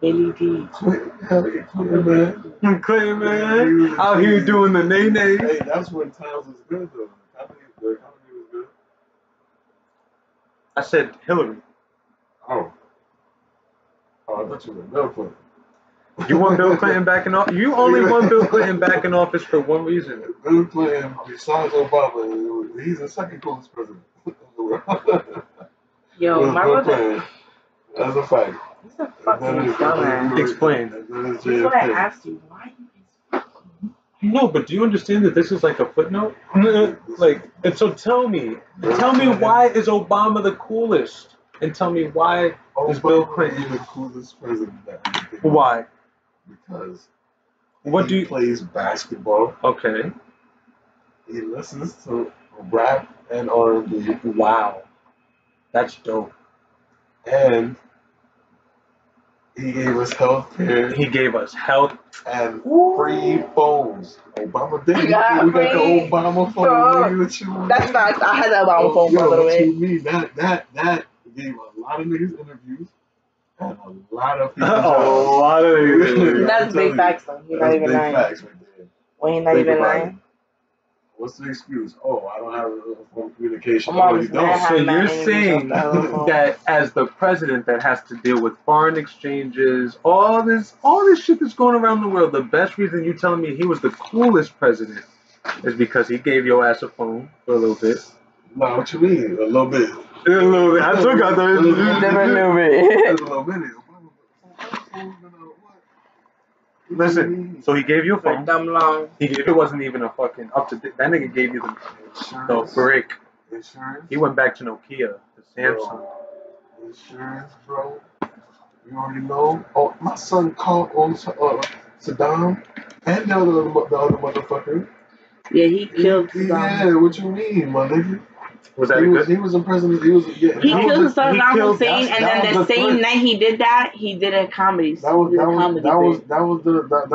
Billy D. Clinton, man, out here doing the nay nay. Hey, that's when times was good though. The economy was good. I said Hillary. Oh, I thought you were Bill Clinton. You want Bill Clinton back in office? You only want Bill Clinton back in office for one reason. Bill Clinton, besides Obama, he's the second coolest president in the world. Yo, my Bill brother. Clinton. That's a fact. He's a fucking dumbass. Explain. That's what I asked you. Why you? No, but do you understand that this is like a footnote? Like, and so tell me why is Obama the coolest? And tell me why is Bill Clinton the coolest president that we think? Why? Because What do he you? plays basketball. Okay. He listens to rap and R&B. Wow. That's dope. And he gave us health care He gave us health. and free phones. Obama did. We got the Obama phone. What you That's facts. I had that Obama phone by the what way. you mean? That gave a lot of niggas interviews and a lot of people A jobs. lot of niggas. That's big facts though. You're not That's even big lying. facts right there. Well, you're not Think even about lying. What's the excuse? Oh, I don't have a form of communication. I'm Oh, always you don't. mad. So I'm not you're interviews saying off the phone. that as the president that has to deal with foreign exchanges, all this shit that's going around the world, the best reason you telling me he was the coolest president is because he gave your ass a phone for a little bit. No, what you mean? A little bit. A little bit. I took out the. Never knew me. Just a little minute. Listen, so he gave you a For phone. dumb long. He gave it wasn't even a fucking up to date. That nigga gave you the Insurance. brick. Insurance. He went back to Nokia, the Samsung. Insurance, bro. You already know. Oh, my son called on Saddam and the other motherfucker. Yeah, he killed Saddam. Yeah, what you mean, my nigga? Was that He was, good? he was in president. He was. Yeah, He that killed was a- Saddam killed- Hussein, that and then was the the same threat. night he did that, he did a comedy. That was he did a that was comedy that was thing. that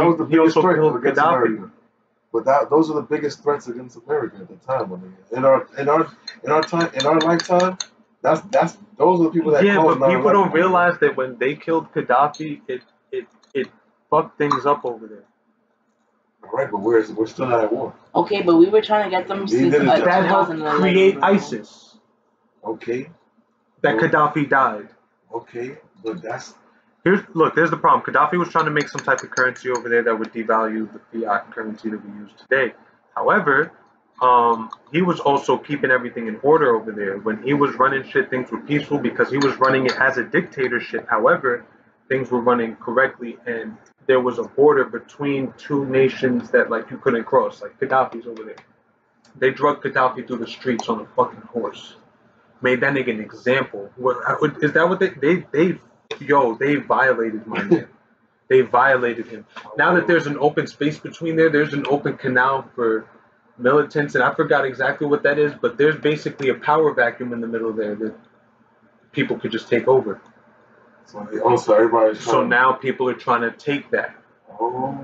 was the He biggest also threat killed against Gaddafi. America. But those are the biggest threats against America at the time, my nigga. In our lifetime, that's those are the people that Yeah, caused but people 9/11. don't realize that when they killed Gaddafi, it fucked things up over there. Alright, but we're still not at war. Okay, but we were trying to get them They since did it. That helped 2011. create bro. ISIS. Okay. That Well, Gaddafi died. Okay, but that's Here's the problem. Gaddafi was trying to make some type of currency over there that would devalue the fiat currency that we use today. However, he was also keeping everything in order over there. When he was running shit, things were peaceful because he was running it as a dictatorship. However, things were running correctly, and there was a border between two nations that like you couldn't cross. Like Gaddafi's over there. They drug Gaddafi through the streets on a fucking horse. Made that nigga an example. Is that what they violated my man. They violated him. Now that there's an open space between there's an open canal for militants, and I forgot exactly what that is, but there's basically a power vacuum in the middle there that people could just take over. so everybody's So now people are trying to take that. Oh.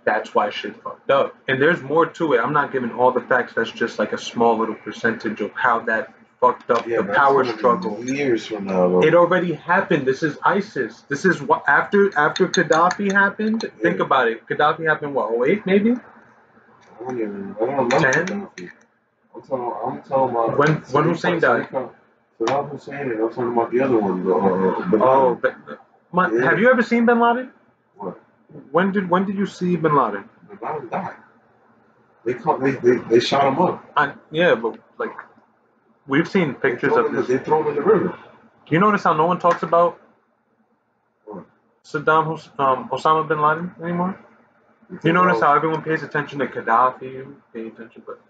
That's why shit fucked up. And there's more to it. I'm not giving all the facts. That's just like a small little percentage of how that fucked up the power struggle. Years from now, though. It already happened. This is ISIS. This is what after Gaddafi happened. Yeah. Think about it. Gaddafi happened what? 08 maybe. I don't remember 10. I'm talking about when Hussein died. Saddam Hussein, and I'm talking about the other one. Have you ever seen Bin Laden? What? When did you see Bin Laden? Bin Laden died. They shot him up. Yeah, but like we've seen pictures of this. They throw him in the river. Do you notice how no one talks about what? Osama bin Laden anymore? You notice how everyone pays attention to Gaddafi, pay attention, but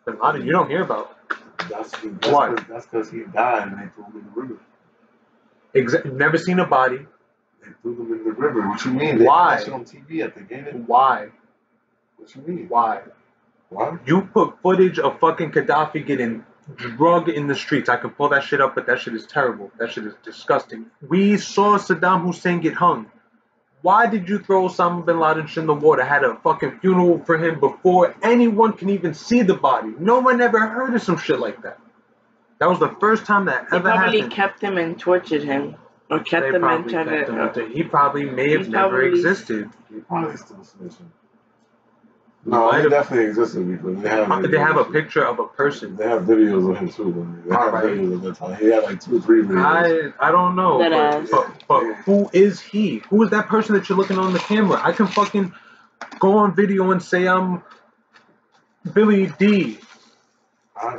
Bin Laden you don't hear about. Why? That's because he died and they threw him in the river. Never seen a body. They threw him in the river. What you mean? They Why? They on TV at the game. Why? What you mean? Why? Why? You put footage of fucking Gaddafi getting drugged in the streets. I can pull that shit up, but that shit is terrible. That shit is disgusting. We saw Saddam Hussein get hung. Why did you throw Osama bin Laden in the water? Had a fucking funeral for him before anyone can even see the body. No one ever heard of some shit like that. That was the first time that ever happened. They probably kept him and tortured him. Or kept him and tried to... He probably may have never existed. He probably still snitching. No, he definitely existed because they have a picture of a person. They have videos of him too. They have videos of that time. He had like 2 or 3 videos. I don't know. But who is he? Who is that person that you're looking on the camera? I can fucking go on video and say I'm Billy D.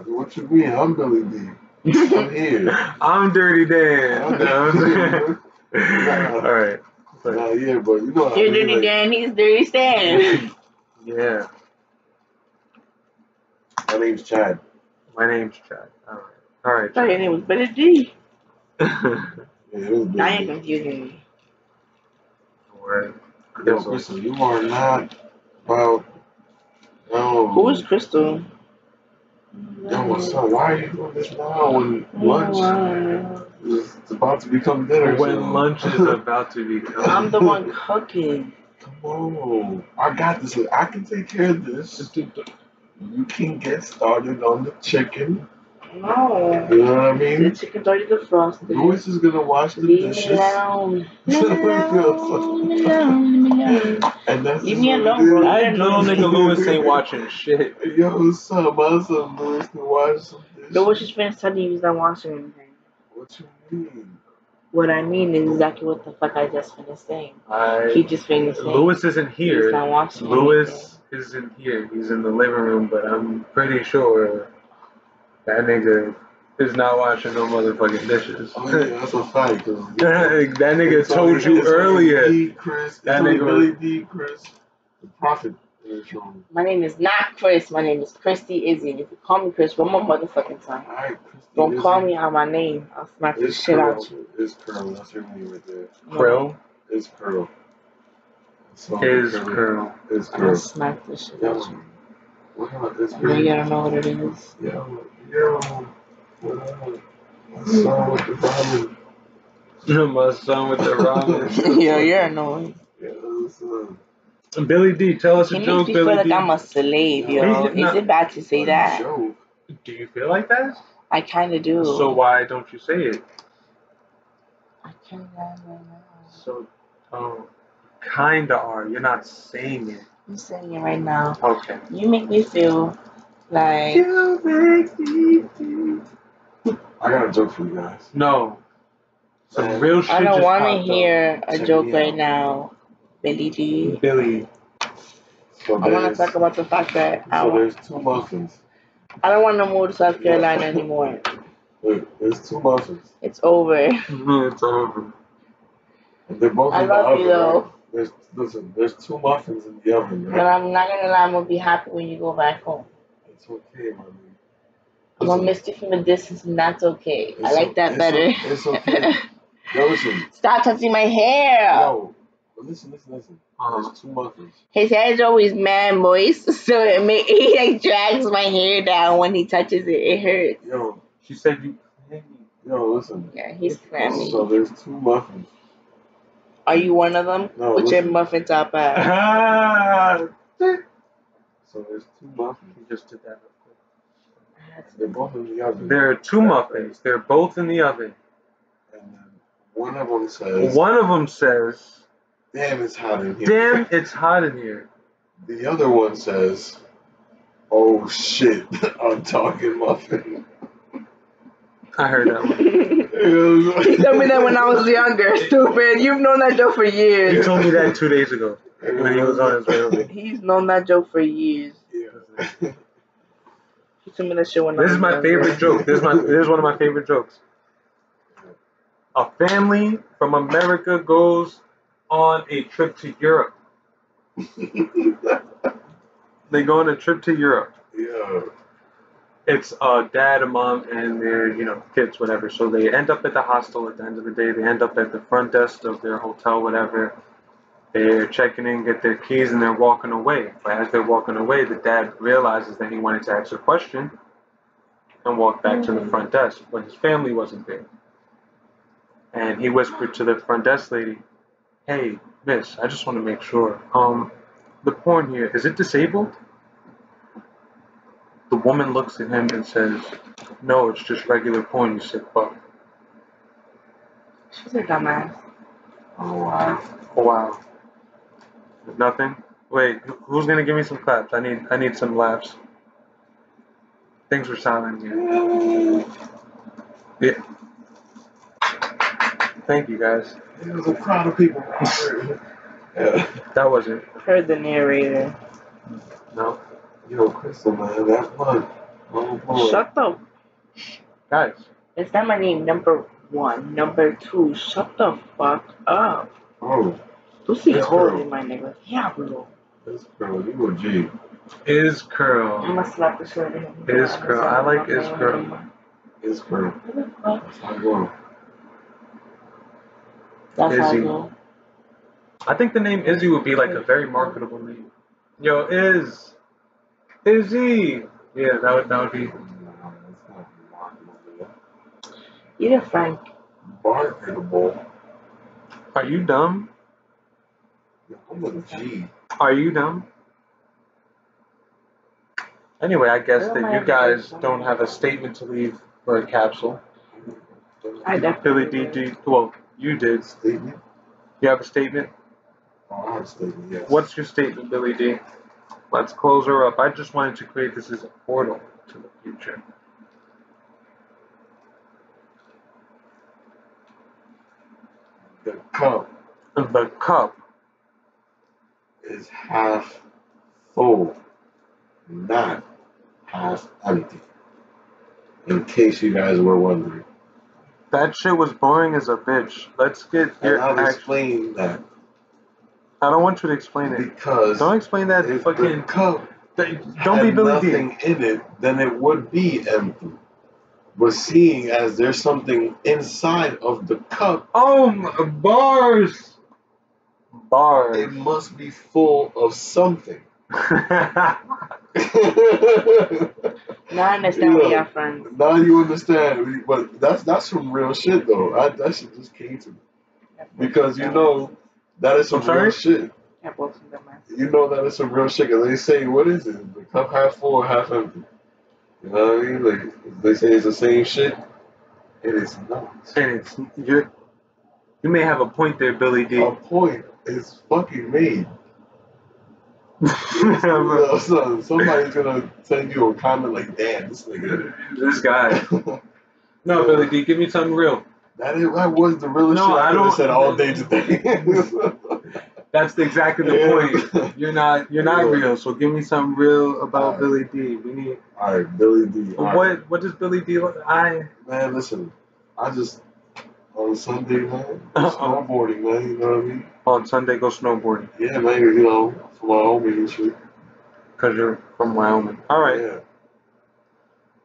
What you mean? I'm Billy D. I'm here. I'm Dirty Dan. All right. Yeah, but you know. You're Dirty Dan. He's Dirty Stan. Yeah. My name's Chad. All right. I thought your name was Billy D. Yeah, it was now you're confusing me. Alright. Yo, Crystal, you are not about. Who is Crystal? Yo, son, why are you doing this now when lunch is about to become dinner? When lunch is about to become. I'm the one cooking. Come on, I got this. I can take care of this. You can get started on the chicken. No. You know what I mean? The chicken's already defrosted. Louis is gonna wash the dishes. Leave me alone. And that's leave me alone, bro. That little nigga Louis ain't watching shit. Yo, son, my son Louis can wash some dishes. Louis just finished telling you he's not watching anything. What you mean? What I mean is exactly what the fuck I just finished saying. He just finished saying. Louis isn't here. He's not watching Louis isn't here. He's in the living room, but I'm pretty sure that nigga is not washing no motherfucking dishes. Oh, yeah, that's a fact. That nigga told you earlier. Chris. That nigga Billy D. Chris. The prophet. My name is not Chris. My name is Christy Izzy. And if you call me Chris one more motherfucking time, don't call me out my name. I'll smack the shit out you. It's Curl. That's your name right there. Krill? It's Curl. Is Curl. It's Curl. I'll smack the shit out you. It's I know you don't know what it is. Yo. My son with the ramen. My son with the ramen. Yo, you're annoying. Yeah, Billy D, tell us a joke, Billy D. Billy feel like D. I'm a slave, yo. Is it bad to say that? Do you feel like that? I kind of do. So why don't you say it? I can't right now. So, kinda are. You're not saying it. I'm saying it right now. Okay. You make me feel like You make me feel. I got a joke for you guys. No. Some Man, real shit I don't just want to popped hear a Check joke me right out. now, Billy D. up. Billy. So I want to there's, talk about the fact that so there's two muffins. I don't want to move to South Carolina anymore. Look, there's two muffins. It's over. It's over. And they're both I in the love oven, you though, right? There's two muffins in the oven, but right? I'm not gonna lie. I'm gonna be happy when you go back home. It's okay, my man. I'm gonna Listen, miss you from a distance, and that's okay. I It's like that better. It's okay. Yo, listen. Stop touching my hair. Yo, listen. Uh-huh. There's two muffins. His hair is always mad moist, so he like drags my hair down when he touches it. It hurts. Yo, She said you. yo, listen. Yeah, he's clammy. So there's two muffins. Are you one of them? No, With your listen. muffin top hat. Ah! So there's two muffins. You just did that. They're both in the oven. There are two muffins. They're both in the oven. And then one of them says, One of them says, "Damn, it's hot in here." "Damn, it's hot in here." The other one says, "Oh shit, I'm talking muffin." I heard that one. He told me that when I was younger. Stupid. You've known that joke for He years. told me that 2 days ago when he was on his way over. He's known that joke for years. Yeah. He told me that shit when I This was is my younger. favorite joke. This is one of my favorite jokes. A family from America goes on a trip to Europe. They go on a trip to Europe. Yeah. It's a dad, a mom, and their kids, whatever. So they end up at the hostel at the end of the day. They end up at the front desk of their hotel, whatever. They're checking in, get their keys, and they're walking away. But as they're walking away, the dad realizes that he wanted to ask a question and walked back to the front desk, but his family wasn't there. And he whispered to the front desk lady, "Hey, miss, I just want to make sure. The porn here, is it disabled?" The woman looks at him and says, "No, it's just regular porn, you sick fuck." She's a dumbass. Oh wow. Oh, wow. Nothing? Wait, who's gonna give me some claps? I need some laughs. Things were silent here. Yeah. Thank you guys. There's a crowd of people. Yeah. That wasn't. Heard the narrator. No. Yo, Crystal, man, that one. Oh boy. Shut the. Guys. Is that my name? Number one. Number two. Shut the fuck up. Oh, Tú sí Yes, jode, girl. my nigga. Diablo. this girl, you a G. Is I'm curl. gonna slap the shit out of him. Is curl. I like is curl. This girl. What the fuck? That's how I go. That's how I Izzy. go. I think the name Izzy would be like a very marketable name. Yo, Izzy. Yeah, that would be. That's not marketable. Eat a Frank. Marketable. Are you dumb? I'm a G. Are you dumb? Anyway, I guess that you guys don't have a statement to leave for a capsule. I definitely Billy D. Well, you did. Statement? You have a statement? Oh, I have a statement, yes. What's your statement, Billy D? Let's close her up. I just wanted to create this as a portal to the future. The cup The cup is half full, not half empty. In case you guys were wondering. That shit was boring as a bitch. Let's get And your I'll action. explain that. I don't want you to explain it. Because Don't explain that if fucking. the cup Don't be had Billy D. nothing in it, then it would be empty. But seeing as there's something inside of the cup, Bars. Bars. it must be full of something. Now I understand we are friends. Now you understand, but that's some real shit though. That shit just came to me because you know that is some I'm sorry? real shit. Yeah, both of them, man. You know that is some real shit. Cause they say, what is it? The cup half full or half empty? You know what I mean? Like they say it's the same shit. It is not. And you may have a point there, Billy D. A point. It's fucking made. Son, somebody's gonna send you a comment like, damn, this nigga. This guy. No, Billy D, give me something real. That was the realest shit I could have said all day today. That's exactly the point. You're not real, so give me something real about Billy D. We need. Alright, Billy D. What does Billy D look? Man, listen, I just on Sunday, man, snowboarding, man. You know what I mean? On Sunday, go snowboarding. Yeah, man. You know, from Wyoming and shit. Cause you're from Wyoming. All right. Yeah.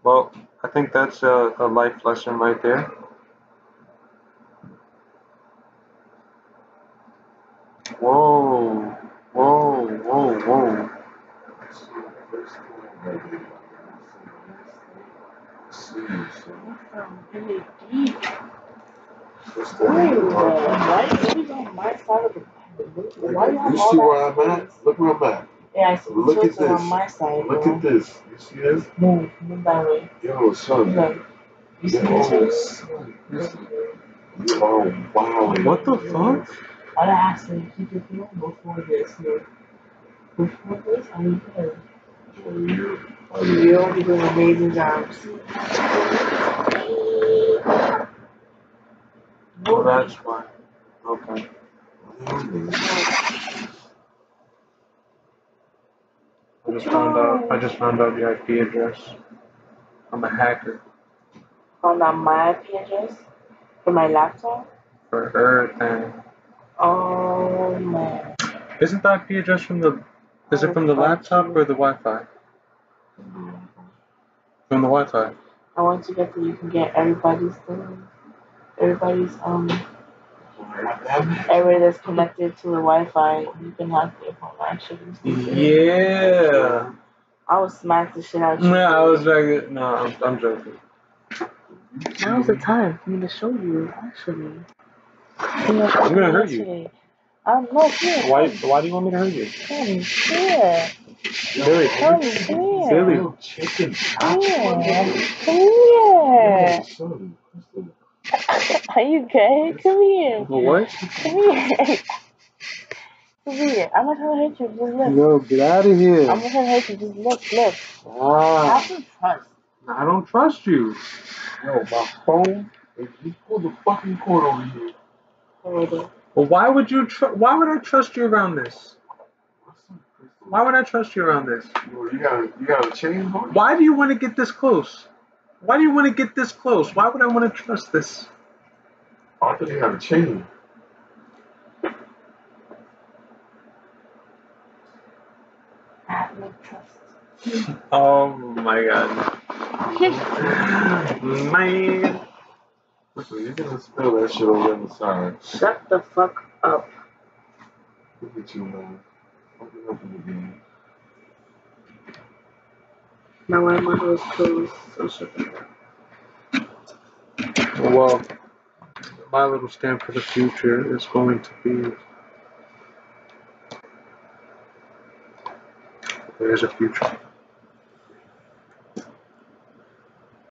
Well, I think that's a life lesson right there. Whoa, whoa, whoa, whoa. Really deep. Why are you on my side of the bed? Why you have You all see that where I'm at? space? Look where I'm at. Yeah, I see the Look at tilts are this. on my side, Look bro. at this. You see this? Move that way. Yo, son. Look. You see the tilts? Oh, wow. What the fuck? I'd actually keep it moving before this. Look. Before this, I'm good. You're already doing amazing jobs. Oh, that's why. Okay. I just found out your IP address. I'm a hacker. Found out my IP address for my laptop. For everything. Oh man. Isn't the IP address from the? Is it from the laptop or the Wi-Fi? From the Wi-Fi. I want to get that you can get everybody's everybody that's connected to the Wi-Fi. You can have their phone actually. Yeah. I would smack the shit out of you. Yeah, I was joking. No, I'm joking. Now's the time for me to show you, actually. I'm gonna hurt you. I'm not here. Why do you want me to hurt you? Come here. Billy. Come here. Billy. Chicken. Come here. Are you good? Come here. What? Come here. Come here. I'm not trying to hurt you. Just look. Yo, get out of here. I'm not trying to hurt you. Just look. Look. Ah. Have some trust. I don't trust you. Yo, my phone. If you pull the fucking cord over here. Well, why would I trust you around this? Why would I trust you around this? Yo, you got a chain on? Why do you want to get this close? Why do you want to get this close? Why would I want to trust this? I thought you had a chain. I have no trust. Oh my god. Man. Listen, you're gonna spill that shit over on the side. Shut the fuck up. Look at you, man. Fucking up in the game. My white mother was closed, so shut the fuck up. Well, my little stamp for the future is going to be there's a future.